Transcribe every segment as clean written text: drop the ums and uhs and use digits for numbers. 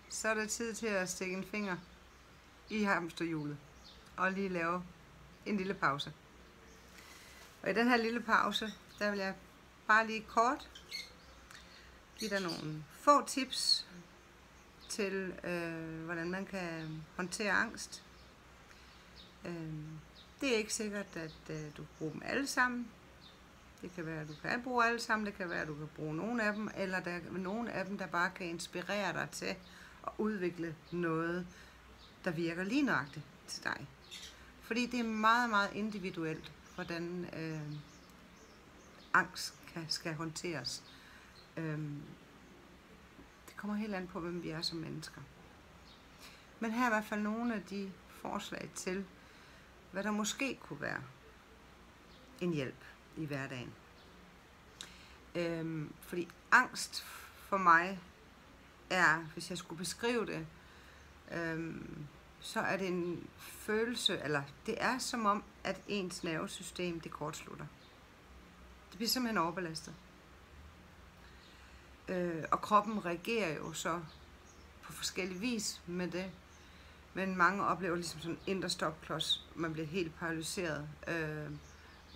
så er det tid til at stikke en finger i hamsterhjulet og lige lave en lille pause. Og i den her lille pause, der vil jeg bare lige kort give dig nogle få tips til, hvordan man kan håndtere angst. Det er ikke sikkert, at du kan bruge dem alle sammen. Det kan være, at du kan bruge alle sammen. Det kan være, at du kan bruge nogle af dem, eller der er nogle af dem, der bare kan inspirere dig til at udvikle noget, der virker lige nøjagtigt til dig. Fordi det er meget, meget individuelt, hvordan angst skal håndteres. Det kommer helt an på, hvem vi er som mennesker. Men her er i hvert fald nogle af de forslag til, hvad der måske kunne være en hjælp i hverdagen. Fordi angst for mig er, hvis jeg skulle beskrive det, så er det en følelse, eller det er som om, at ens nervesystem, det kortslutter. Det bliver simpelthen overbelastet. Og kroppen reagerer jo så på forskellige vis med det. Men mange oplever ligesom sådan en indre stopklods. Man bliver helt paralyseret,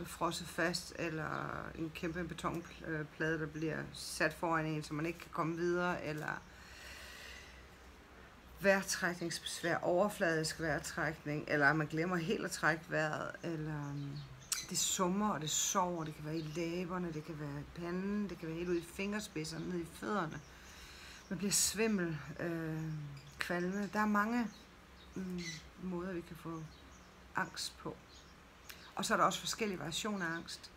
frosset fast, eller en kæmpe betonplade, der bliver sat foran en, så man ikke kan komme videre, eller vejrtrækningsbesvær, overfladisk vejrtrækning, eller man glemmer helt at trække vejret, eller det summer og det sover, det kan være i læberne, det kan være i panden, det kan være helt ud i fingerspidserne, ned i fødderne. Man bliver svimmel, kvalme. Der er mange måder, vi kan få angst på. Og så er der også forskellige variationer af angst.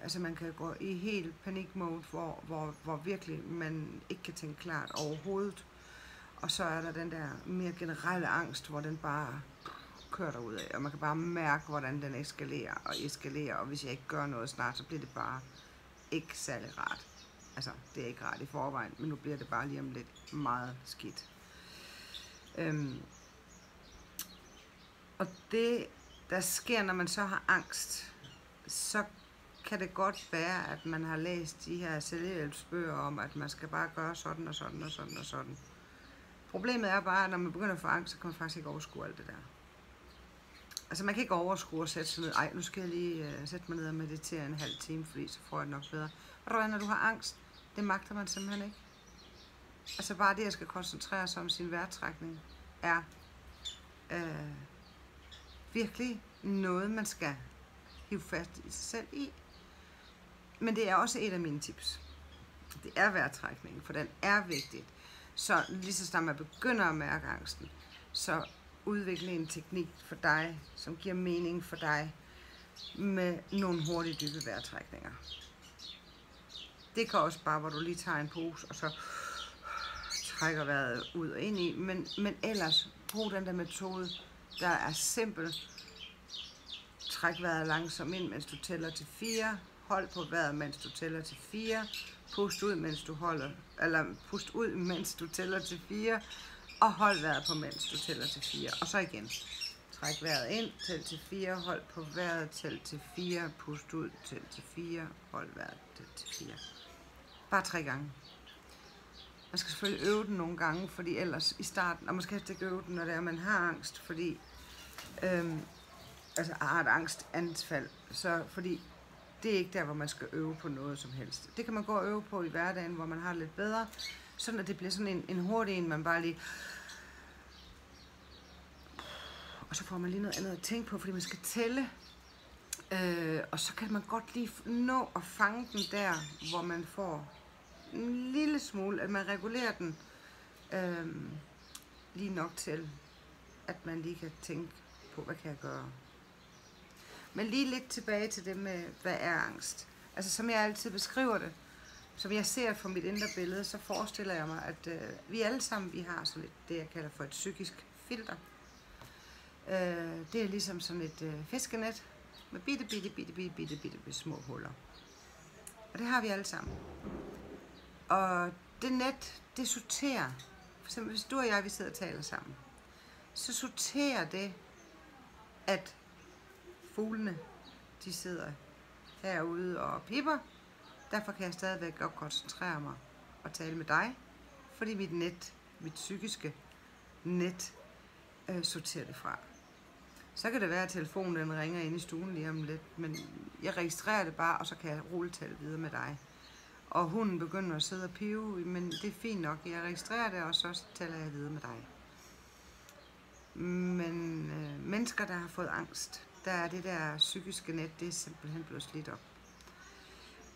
Altså man kan gå i helt panikmode, hvor virkelig man ikke kan tænke klart overhovedet. Og så er der den der mere generelle angst, hvor den bare kører derud af, og man kan bare mærke, hvordan den eskalerer, og hvis jeg ikke gør noget snart, så bliver det bare ikke særlig rart. Altså, det er ikke rart i forvejen, men nu bliver det bare lige om lidt meget skidt. Og det, der sker, når man så har angst, så kan det godt være, at man har læst de her selvhjælpsbøger om, at man skal bare gøre sådan og sådan og sådan og sådan. Problemet er bare, at når man begynder at få angst, så kan man faktisk ikke overskue alt det der. Altså man kan ikke overskue at sætte sig ned. Ej, nu skal jeg lige sætte mig ned og meditere en halv time, fordi så får jeg det nok bedre. Og når du har angst, det magter man simpelthen ikke. Altså bare det, at skal koncentrere sig om sin vejrtrækning, er virkelig noget, man skal hive fast i sig selv i. Men det er også et af mine tips. Det er vejrtrækningen, for den er vigtig. Så lige så snart man begynder at mærke angsten, så udvikle en teknik for dig, som giver mening for dig, med nogle hurtige dybe vejrtrækninger. Det kan også bare, hvor du lige tager en pose, og så trækker vejret ud og ind i, men ellers brug den der metode, der er simpel. Træk vejret langsomt ind, mens du tæller til 4. Hold på vejret, mens du tæller til 4. Pust ud, mens du tæller til 4. Og hold vejret på, mens du tæller til 4. Og så igen. Træk vejret ind, tæl til 4. Hold på vejret, tæl til 4. Pust ud, tæl til 4. Hold vejret, tæl til 4. Bare 3 gange. Man skal selvfølgelig øve den nogle gange, fordi ellers i starten, og man skal helst ikke øve den, når det er, man har angst, fordi har et angstanfald, så fordi det er ikke der, hvor man skal øve på noget som helst. Det kan man gå og øve på i hverdagen, hvor man har det lidt bedre, sådan at det bliver sådan en hurtig en, man bare lige, og så får man lige noget andet at tænke på, fordi man skal tælle, og så kan man godt lige nå at fange den der, hvor man får en lille smule, at man regulerer den lige nok til, at man lige kan tænke på, hvad kan jeg gøre. Men lige lidt tilbage til det med, hvad er angst? Altså som jeg altid beskriver det, som jeg ser fra mit indre billede, så forestiller jeg mig, at vi alle sammen, vi har sådan lidt, det jeg kalder for et psykisk filter. Det er ligesom sådan et fiskenet med bitte små huller. Og det har vi alle sammen. Og det net, det sorterer. For eksempel hvis du og jeg, vi sidder og taler sammen, så sorterer det, at fuglene, de sidder herude og pipper. Derfor kan jeg stadigvæk godt koncentrere mig og tale med dig. fordi mit psykiske net, sorterer det fra. Så kan det være, at telefonen den ringer ind i stuen lige om lidt, men jeg registrerer det bare, og så kan jeg roligt tale videre med dig. Og hunden begynder at sidde og pive, men det er fint nok. Jeg registrerer det, og så taler jeg videre med dig. Men mennesker, der har fået angst, der er det der psykiske net, det er simpelthen blevet slidt op.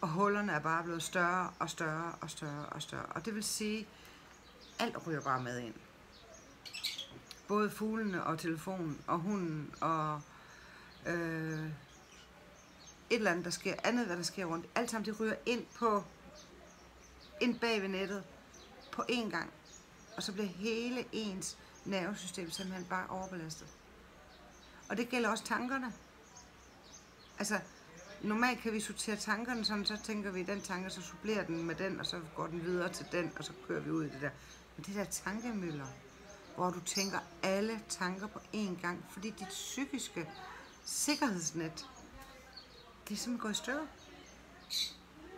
Og hullerne er bare blevet større og større og større og større. Og det vil sige, alt ryger bare med ind. Både fuglene og telefonen og hunden og et eller andet, der sker, andet hvad der sker rundt. Alt sammen det ryger ind bag ved nettet på én gang. Og så bliver hele ens nervesystem simpelthen bare overbelastet. Og det gælder også tankerne. Altså, normalt kan vi sortere tankerne sådan, så tænker vi den tanke, så supplerer den med den, og så går den videre til den, og så kører vi ud i det der. Men det der tankemøller, hvor du tænker alle tanker på én gang, fordi dit psykiske sikkerhedsnet, det er simpelthen gået i stykker.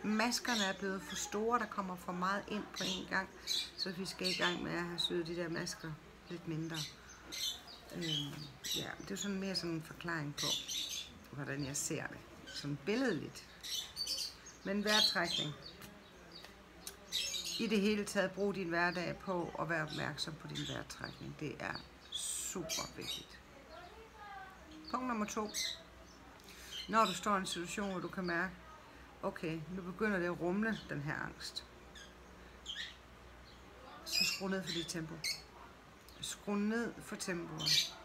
Maskerne er blevet for store, der kommer for meget ind på én gang, så vi skal i gang med at have syet de der masker lidt mindre. Ja, det er sådan mere sådan en forklaring på, hvordan jeg ser det. Sådan billedligt. Men vejrtrækning. I det hele taget, brug din hverdag på at være opmærksom på din vejrtrækning. Det er super vigtigt. Punkt nummer 2. Når du står i en situation, hvor du kan mærke, okay, nu begynder det at rumle, den her angst. Så skru ned for dit tempo. Skru ned for tempoet.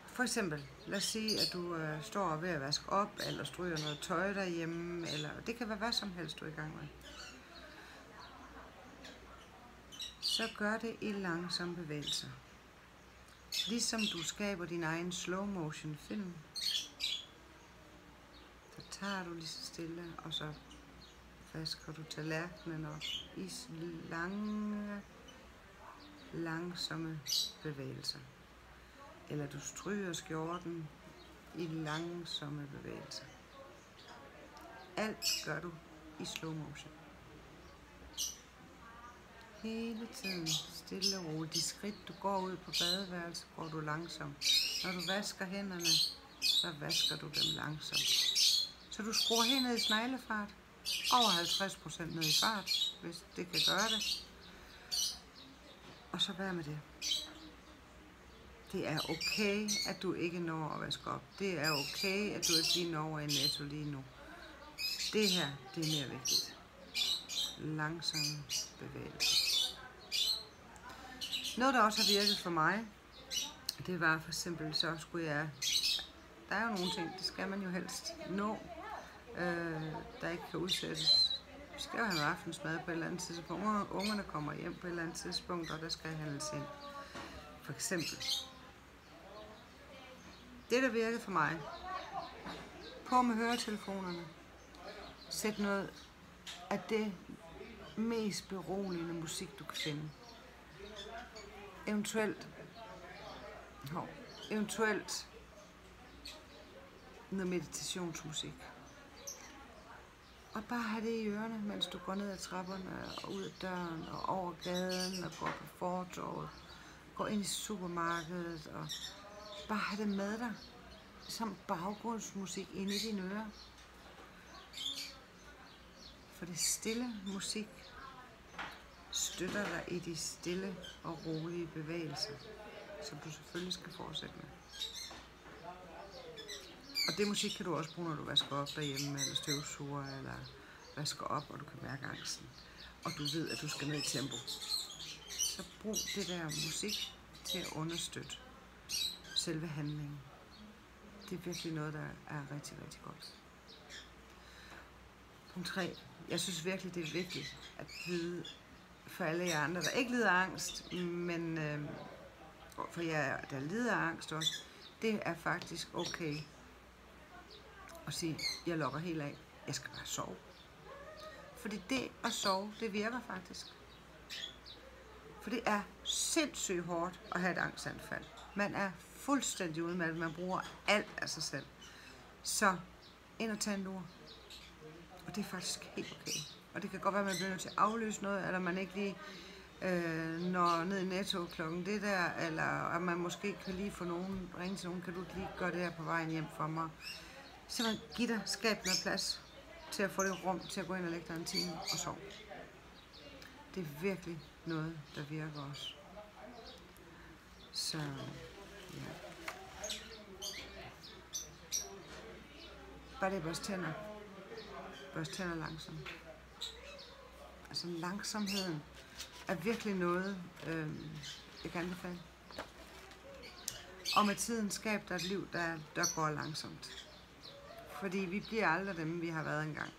For eksempel, lad os sige, at du står ved at vaske op, eller stryger noget tøj derhjemme, eller det kan være hvad som helst, du er i gang med. Så gør det i langsomme bevægelser. Ligesom du skaber din egen slow motion film, så tager du lige så stille, og så vasker du tallerkenen op i lange, langsomme bevægelser. Eller du stryger skjorten i langsomme bevægelser. Alt gør du i slow motion. Hele tiden stille og roligt. De skridt du går ud på badeværelset, går du langsomt. Når du vasker hænderne, så vasker du dem langsomt. Så du skruer helt ned i sneglefart. Over 50% ned i fart, hvis det kan gøre det. Og så vær med det. Det er okay, at du ikke når at vaske op. Det er okay, at du ikke lige når over i Netto lige nu. Det her, det er mere vigtigt. Langsomme bevægelser. Noget, der også har virket for mig, det var for eksempel, så skulle jeg... Der er jo nogle ting, det skal man jo helst nå, der ikke kan udsættes. Vi skal jo have aftensmad på et eller andet tidspunkt. Ungerne kommer hjem på et eller andet tidspunkt, og der skal handles ind. For eksempel. Det, der virkede for mig, på med høretelefonerne. Sæt noget af det mest beroligende musik, du kan finde. Eventuelt noget meditationsmusik. Og bare have det i ørerne, mens du går ned ad trapperne og ud af døren og over gaden og går på fortovet. Går ind i supermarkedet og bare have det med dig. Som baggrundsmusik inde i dine ører. For det stille musik støtter dig i de stille og rolige bevægelser, som du selvfølgelig skal fortsætte med. Og det musik kan du også bruge, når du vasker op derhjemme, eller støvsuger, eller vasker op, og du kan mærke angsten. Og du ved, at du skal ned i tempo. Så brug det der musik til at understøtte selve handlingen. Det er virkelig noget, der er rigtig, rigtig godt. Punkt 3. Jeg synes virkelig, det er vigtigt at vide for alle jer andre, der ikke lider af angst, men for jer, der lider af angst også, det er faktisk okay at sige, jeg logger helt af, jeg skal bare sove. Fordi det at sove, det virker faktisk. For det er sindssygt hårdt at have et angstanfald. Man er fuldstændig udmattet, man bruger alt af sig selv. Så ind og tag en lur. Og det er faktisk helt okay. Og det kan godt være, at man bliver nødt til at aflyse noget, eller man ikke lige når ned i Netto klokken det der, eller at man måske kan lige få nogen, ringe til nogen, kan du lige gøre det her på vejen hjem for mig. Simpelthen giv dig, skab noget plads til at få det rum til at gå ind og lægge dig en time og sove. Det er virkelig noget, der virker også. Så ja. Bare det børste tænder. Børste tænder langsomt. Altså langsomheden er virkelig noget, jeg kan anbefale. Og med tiden skab dig et liv, der går langsomt. Fordi vi bliver aldrig dem, vi har været engang.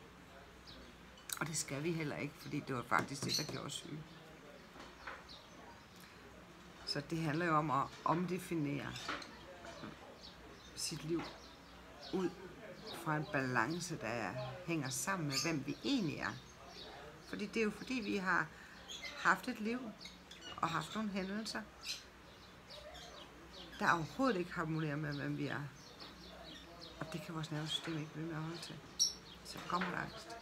Og det skal vi heller ikke, fordi det var faktisk det, der gjorde os syge. Så det handler jo om at omdefinere sit liv ud fra en balance, der hænger sammen med, hvem vi egentlig er. Fordi det er jo fordi, vi har haft et liv og haft nogle hændelser, der overhovedet ikke harmonerer med, hvem vi er. Og det kan vores nervesystem ikke blive med at holde til. Så kommer der angst.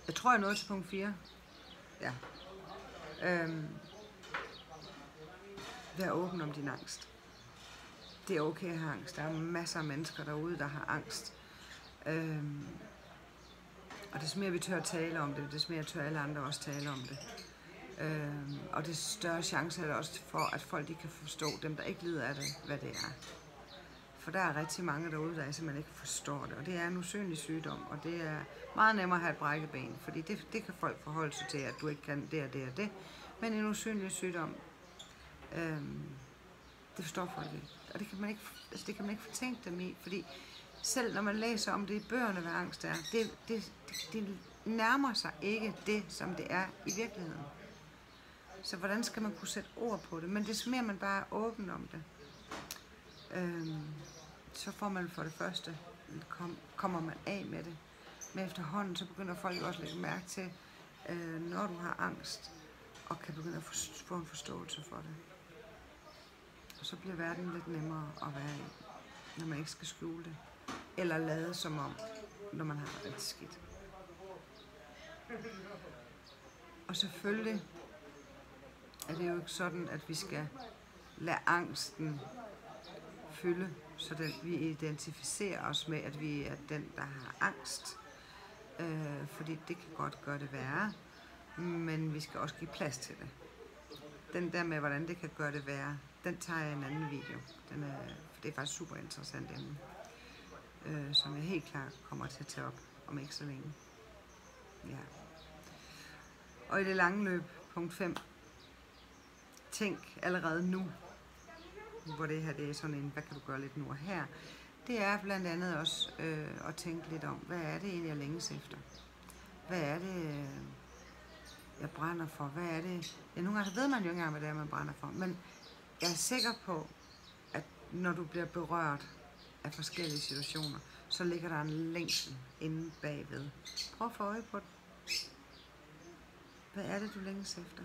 Jeg tror, jeg nåede til punkt 4. Ja. Vær åben om din angst. Det er okay at have angst. Der er masser af mennesker derude, der har angst. Og det mere vi tør at tale om det, det mere tør alle andre også tale om det. Og det større chance er det også for, at folk de kan forstå, dem der ikke lider af det, hvad det er. For der er rigtig mange derude, der simpelthen ikke forstår det. Og det er en usynlig sygdom, og det er meget nemmere at have et brækket ben. Fordi det kan folk forholde sig til, at du ikke kan det og det og det. Men en usynlig sygdom, det forstår folk ikke. Og det kan man ikke, altså det kan man ikke fortænke dem i, fordi selv når man læser om det i bøgerne, hvad angst er, det nærmer sig ikke det, som det er i virkeligheden. Så hvordan skal man kunne sætte ord på det? Men det mere man bare er åben om det, så får man for det første, kommer man af med det. Men efterhånden, så begynder folk også at lægge mærke til, når du har angst, og kan begynde at få en forståelse for det. Og så bliver verden lidt nemmere at være i, når man ikke skal skjule det. Eller lade som om, når man har det rigtig skidt. Og selvfølgelig er det jo ikke sådan, at vi skal lade angsten fylde, så vi identificerer os med, at vi er den, der har angst. Fordi det kan godt gøre det værre, men vi skal også give plads til det. Den der med, hvordan det kan gøre det værre, den tager jeg i en anden video. For det er faktisk super interessant emne, som jeg helt klart kommer til at tage op om ikke så længe. Ja. Og i det lange løb, punkt 5. Tænk allerede nu, hvor det her det er sådan en, hvad kan du gøre lidt nu og her. Det er blandt andet også at tænke lidt om, hvad er det egentlig, jeg længes efter? Hvad er det, jeg brænder for? Hvad er det? Ja, nogle gange ved man jo ikke engang, hvad det er, man brænder for. Men jeg er sikker på, at når du bliver berørt af forskellige situationer, så ligger der en længsel inde bagved. Prøv at få øje på det. Hvad er det, du længes efter?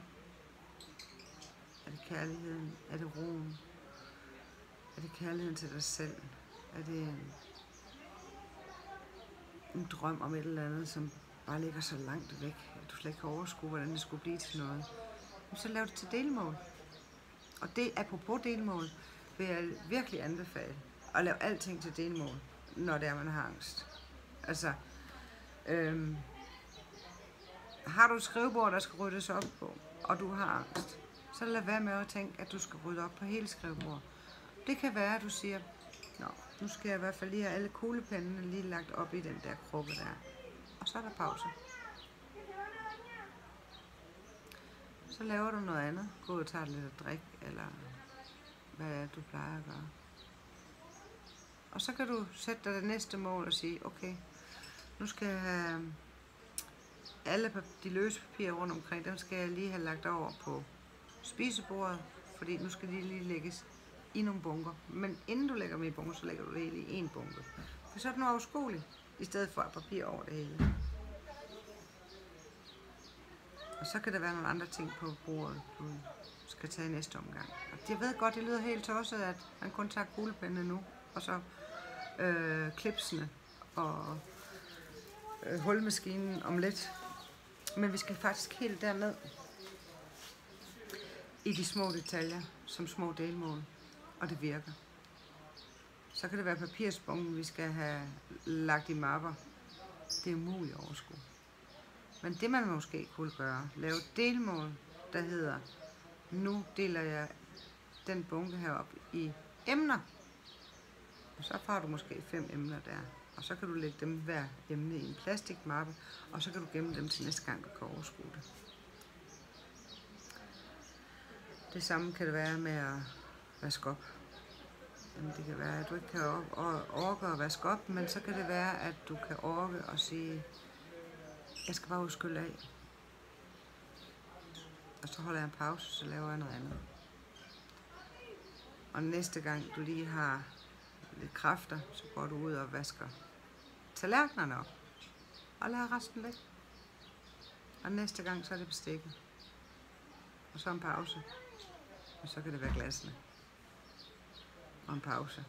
Er det kærligheden? Er det roen? Er det kærligheden til dig selv? Er det en drøm om et eller andet, som bare ligger så langt væk, at du slet ikke kan overskue, hvordan det skulle blive til noget? Så lav det til delmål. Og det, apropos delmål, vil jeg virkelig anbefale at lave alting til delmål, når det er, man har angst. Altså, har du et skrivebord, der skal ryddes op på, og du har angst, så lad være med at tænke, at du skal rydde op på hele skrivebordet. Det kan være, at du siger, nå, nu skal jeg i hvert fald lige have alle kuglepennene lige lagt op i den der krukke der. Og så er der pause. Så laver du noget andet. Gå og tager lidt at drikke, eller hvad er det, du plejer at gøre. Og så kan du sætte dig det næste mål og sige, okay, nu skal jeg have alle de løse papirer rundt omkring, dem skal jeg lige have lagt over på spisebordet, fordi nu skal de lige lægges i nogle bunker. Men inden du lægger dem i bunker, så lægger du det hele i en bunke. For så er det nu afskueligt, i stedet for papir over det hele. Og så kan der være nogle andre ting på bordet, du skal tage i næste omgang. Og jeg ved godt, det lyder helt tosset, at man kun tager kuglepenne nu, og så klipsene og hulmaskinen om lidt. Men vi skal faktisk helt derned i de små detaljer, som små delmål, og det virker. Så kan det være papirsbunken, vi skal have lagt i mapper. Det er umuligt at overskue. Men det man måske kunne gøre, lave et delmål, der hedder, nu deler jeg den bunke herop i emner. Og så har du måske 5 emner der. Og så kan du lægge dem hver emne i en plastikmappe, og så kan du gemme dem til næste gang, du kan overskue det. Det samme kan det være med at vaske op. Jamen, det kan være, at du ikke kan orke at vaske op, men så kan det være, at du kan orke og sige, jeg skal bare udskylde af. Og så holder jeg en pause, så laver jeg noget andet. Og næste gang du lige har lidt kræfter, så går du ud og vasker tallerkenerne op. Og lader resten ligge. Og næste gang så er det bestikket. Og så en pause. Og så kan det være glassene. Og en pause.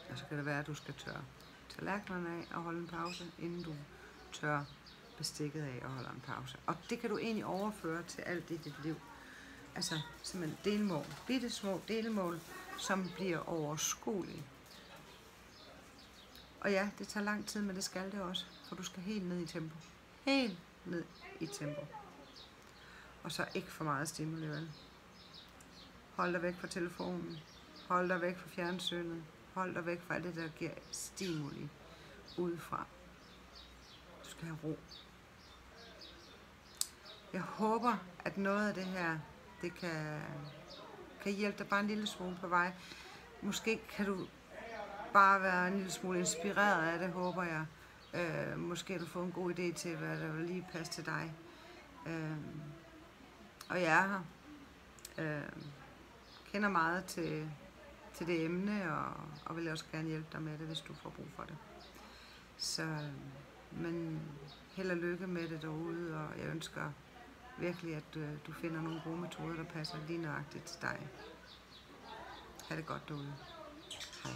Og så kan det være, at du skal tørre tallerkenerne af og holde en pause, inden du tørrer bestikket af og holder en pause. Og det kan du egentlig overføre til alt i dit liv. Altså simpelthen delmål. Bitte små delmål, som bliver overskuelige. Og ja, det tager lang tid, men det skal det også. For du skal helt ned i tempo. Helt ned i tempo. Og så ikke for meget stimuli, vel? Hold dig væk fra telefonen. Hold dig væk fra fjernsynet. Hold dig væk fra alt det, der giver stimuli udefra. Du skal have ro. Jeg håber, at noget af det her, det kan hjælpe dig bare en lille smule på vej. Måske kan du bare være en lille smule inspireret af det, håber jeg. Måske har du fået en god idé til, hvad der vil lige passe til dig. Og jeg er her. Kender meget til det emne, og vil også gerne hjælpe dig med det, hvis du får brug for det. Så, men held og lykke med det derude, og jeg ønsker virkelig, at du finder nogle gode metoder, der passer lige nøjagtigt til dig. Ha' det godt derude. Hej.